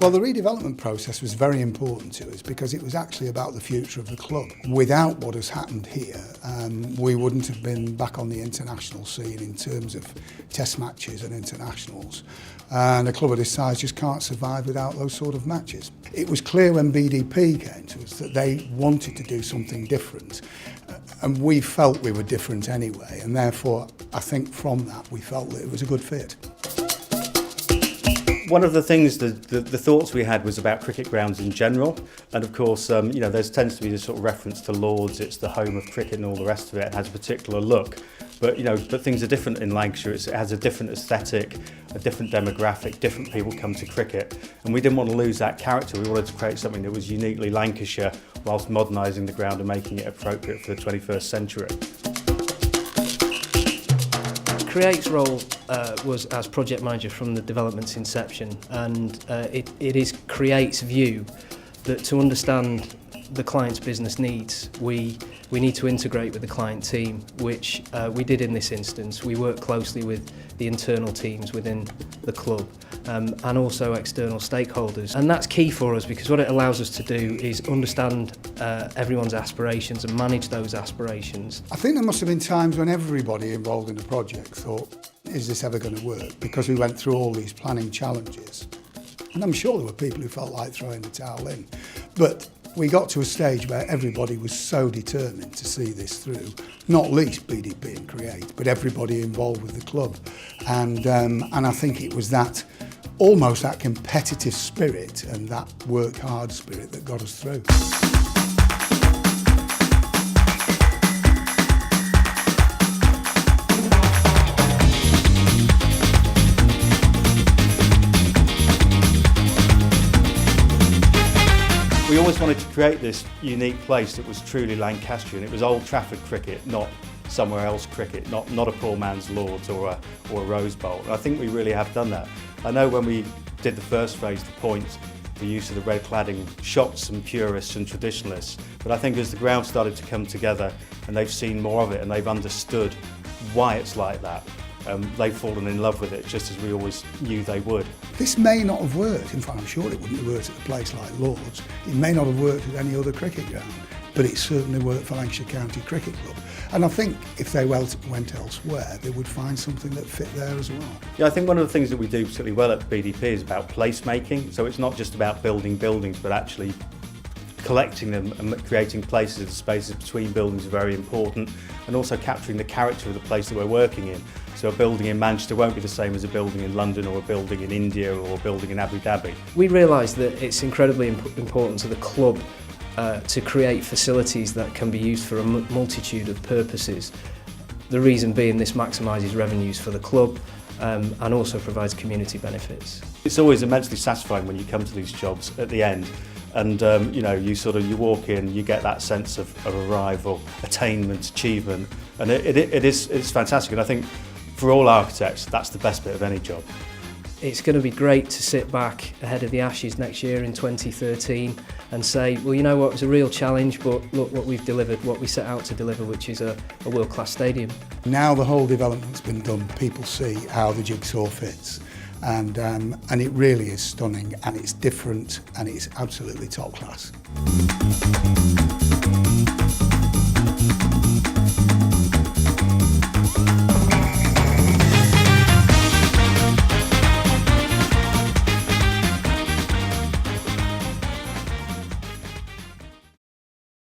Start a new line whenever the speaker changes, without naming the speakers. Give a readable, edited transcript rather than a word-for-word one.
Well, the redevelopment process was very important to us because it was actually about the future of the club. Without what has happened here, we wouldn't have been back on the international scene in terms of test matches and internationals. And a club of this size just can't survive without those sort of matches. It was clear when BDP came to us that they wanted to do something different. And we felt we were different anyway. And therefore, I think from that, we felt that it was a good fit.
One of the things, the thoughts we had was about cricket grounds in general, and of course, you know, there tends to be this sort of reference to Lords. It's the home of cricket and all the rest of it. It has a particular look, but you know, but things are different in Lancashire. It has a different aesthetic, a different demographic. Different people come to cricket, and we didn't want to lose that character. We wanted to create something that was uniquely Lancashire, whilst modernising the ground and making it appropriate for the 21st century.
Create's role was as project manager from the development's inception, and it is Create's view that to understand the client's business needs, we need to integrate with the client team, which we did in this instance. We worked closely with the internal teams within the club and also external stakeholders. And that's key for us because what it allows us to do is understand everyone's aspirations and manage those aspirations.
I think there must have been times when everybody involved in the project thought, is this ever going to work? Because we went through all these planning challenges. And I'm sure there were people who felt like throwing the towel in. But we got to a stage where everybody was so determined to see this through, not least BDP and Create, but everybody involved with the club. And I think it was that, almost that competitive spirit and that work hard spirit that got us through.
We always wanted to create this unique place that was truly Lancastrian. It was Old Trafford cricket, not somewhere else cricket, not a poor man's Lords or a Rose Bowl. And I think we really have done that. I know when we did the first phase, the points, the use of the red cladding shocked some purists and traditionalists. But I think as the ground started to come together and they've seen more of it and they've understood why it's like that, they've fallen in love with it, just as we always knew they would.
This may not have worked, in fact I'm sure it wouldn't have worked at a place like Lords. It may not have worked at any other cricket ground, but it certainly worked for Lancashire County Cricket Club. And I think if they went elsewhere, they would find something that fit there as well.
Yeah, I think one of the things that we do particularly well at BDP is about placemaking. So it's not just about building buildings, but actually collecting them and creating places. The spaces between buildings are very important, and also capturing the character of the place that we're working in. So a building in Manchester won't be the same as a building in London or a building in India or a building in Abu Dhabi.
We realised that it's incredibly important to the club to create facilities that can be used for a multitude of purposes. The reason being this maximises revenues for the club and also provides community benefits.
It's always immensely satisfying when you come to these jobs at the end. And you know, you walk in, you get that sense of arrival, attainment, achievement, and it's fantastic. And I think for all architects, that's the best bit of any job.
It's going to be great to sit back ahead of the Ashes next year in 2013 and say, well, you know what, it was a real challenge, but look what we've delivered, what we set out to deliver, which is a world-class stadium.
Now the whole development's been done, people see how the jigsaw fits. And it really is stunning, and it's different, and it's absolutely top class.